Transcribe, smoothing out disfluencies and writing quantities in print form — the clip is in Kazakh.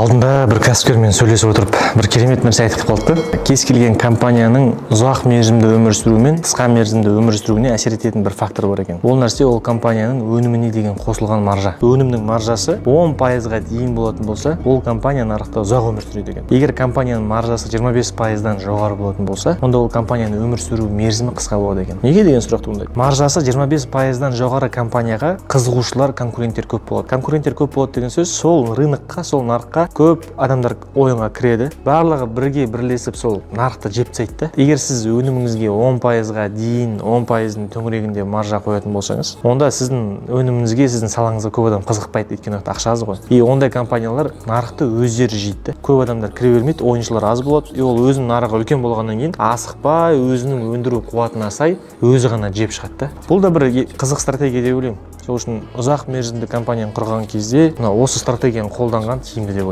Алдында бір кәсіпкермен сөйлесіп отырып, бір керемет нәрсе айтып қалды. Кез келген компанияның ұзақ мерзімді өмір сүруі мен қысқа мерзімді өмір сүруіне әсер ететін бір фактор бар екен. Ол нәрсе ол компанияның өніміне деген қосылған маржа. Өнімнің маржасы 10%-ға дейін болатын болса, ол компания нарықта ұзақ өмір сүреді екен. Егер компанияның маржасы 25%-дан жоғары болатын болса, онда ол компанияның өмір сүру мерзімі қысқа болады екен. Неге деген сұрақ туындайды? Маржасы 25%-дан жоғары компанияға қызығушылар, конкуренттер көп болады. Конкуренттер көп болады деген сөз, сол рынокқа, сол нарыққа көп адамдар ойынға кіреді. Барлығы бірге бірлесіп сол нарықты жеп тастайды. Егер сіз өніміңізге 10%-ға дейін 10%-ның төңірегінде маржа қоятын болсаңыз, онда сіздің өніміңізге, сіздің салаңызға көп адам қызықпайды, өйткені ақша аз ғой. И ондай компаниялар нарықты өздері жейді. Көп адамдар кіре бермейді, ойыншылар аз болады. И ол өзінің нарығы үлкен болғаннан кейін асықпай, өзінің өндіру қуатына сай өзі ғана жеп шығады. Бұл да бір қызық стратегия деп ойлаймын. Сол үшін ұзақ мерзімді компанияны құрған кезде осы стратегияны қолданған тиімді деп ойлаймын.